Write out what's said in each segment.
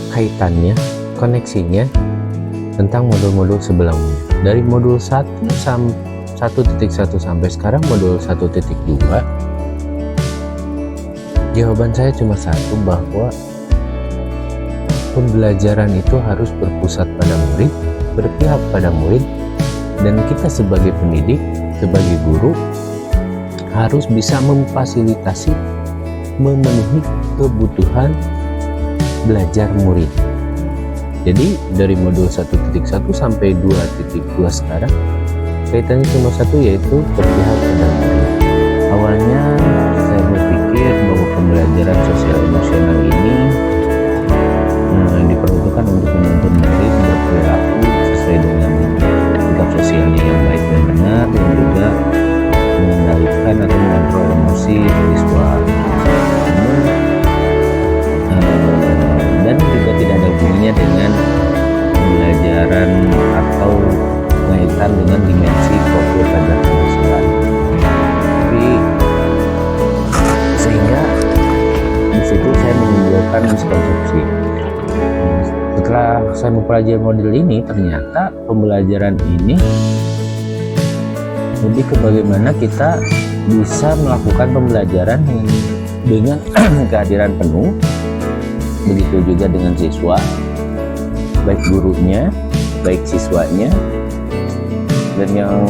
kaitannya, koneksinya tentang modul-modul sebelumnya. Dari modul 1.1 sampai sekarang modul 1.2, jawaban saya cuma satu, bahwa pembelajaran itu harus berpusat pada murid, berpihak pada murid, dan kita sebagai pendidik, sebagai guru harus bisa memfasilitasi, memenuhi kebutuhan belajar murid. Jadi dari modul 1.1 sampai 2.2 sekarang kaitannya cuma satu, yaitu berpihak pada murid. Awalnya saya berpikir bahwa pembelajaran sosial emosional ini diperuntukkan untuk menuntun murid berperilaku sesuai dengan sikap sosialnya yang baik dan benar, dan juga mengendalikan atau mengontrol emosi siswa. Dan juga tidak ada hubungannya dengan pembelajaran atau kaitan dengan dimensi profil kecerdasan siswa. Tapi sehingga di situ saya menimbulkan miskonsepsi. Setelah saya mempelajari model ini, ternyata pembelajaran ini lebih ke bagaimana kita bisa melakukan pembelajaran dengan kehadiran penuh, begitu juga dengan siswa, baik gurunya, baik siswanya. Dan yang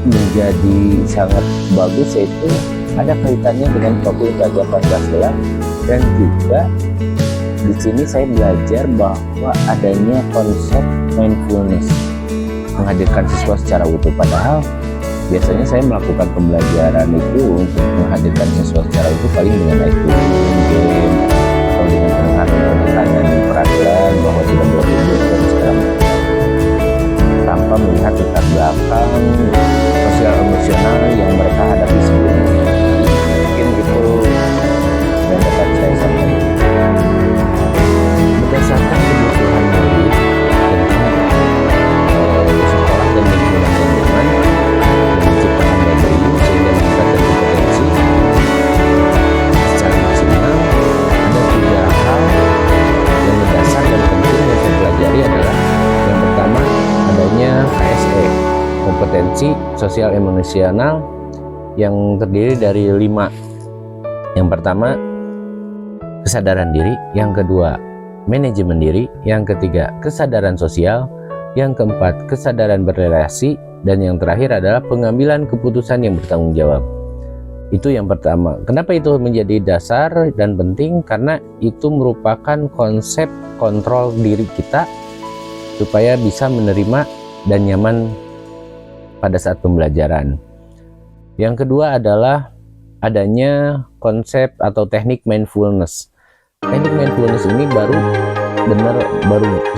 menjadi sangat bagus yaitu ada kaitannya dengan profil pelajar Pancasila, dan juga di sini saya belajar bahwa adanya konsep mindfulness, menghadirkan siswa secara utuh. Padahal biasanya saya melakukan pembelajaran itu untuk menghadirkan siswa secara utuh paling dengan game, atau dengan penekanan peraturan bahwa tidak boleh tidur dan segala macam, tanpa melihat latar belakang sosial emosional yang mereka hadapi sebelumnya. Mungkin gitu yang dapat saya sampaikan. Berdasarkan kebutuhan murid tentang sekolah dan lingkungan yang nyaman dan menciptakan value sehingga meningkatkan kompetensi secara maksimal, ada 3 hal yang mendasar dan penting yang saya pelajari adalah: yang pertama, adanya KSE, kompetensi sosial emosional, yang terdiri dari 5. Yang pertama, kesadaran diri. Yang kedua, manajemen diri. Yang ketiga, kesadaran sosial. Yang keempat, kesadaran berrelasi. Dan yang terakhir adalah pengambilan keputusan yang bertanggung jawab. Itu yang pertama. Kenapa itu menjadi dasar dan penting? Karena itu merupakan konsep kontrol diri kita supaya bisa menerima dan nyaman pada saat pembelajaran. Yang kedua adalah adanya konsep atau teknik mindfulness. Teknik mindfulness ini baru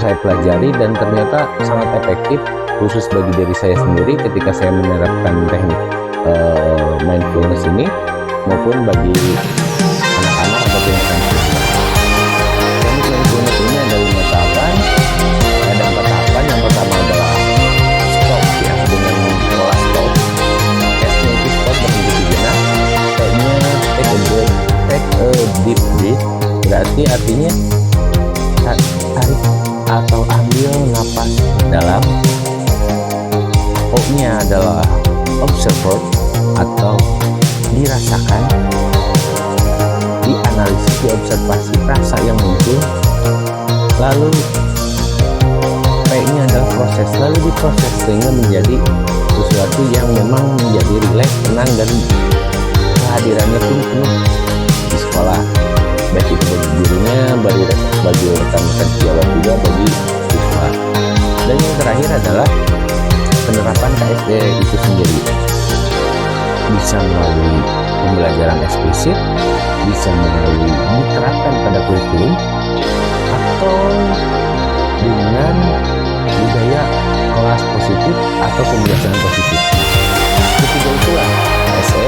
saya pelajari dan ternyata sangat efektif, khusus bagi diri saya sendiri ketika saya menerapkan teknik mindfulness ini, maupun bagi anak-anak ataupun rekan siswa. Teknik mindfulness ini ada 5 tahapan, ada 4 tahapan. Yang pertama adalah stop, ya, dengan pola stop. S-nya itu stop, berhenti sejenak. T-nya take a deep breath, berarti artinya tarik atau ambil napas dalam. O-nya adalah observer atau dirasakan, dianalisis, diobservasi rasa yang muncul. Lalu P-nya adalah proses, lalu diproses sehingga menjadi sesuatu yang memang menjadi rileks, tenang, dan kehadirannya pun penuh di sekolah, baik itu bagi gurunya, bagi rekan-rekan sejawat, juga bagi siswa. Dan yang terakhir adalah penerapan KSE itu sendiri, bisa melalui pembelajaran eksplisit, bisa melalui diterapkan pada kurikulum, atau dengan budaya kelas positif atau pembelajaran positif. Ketiga itulah KSE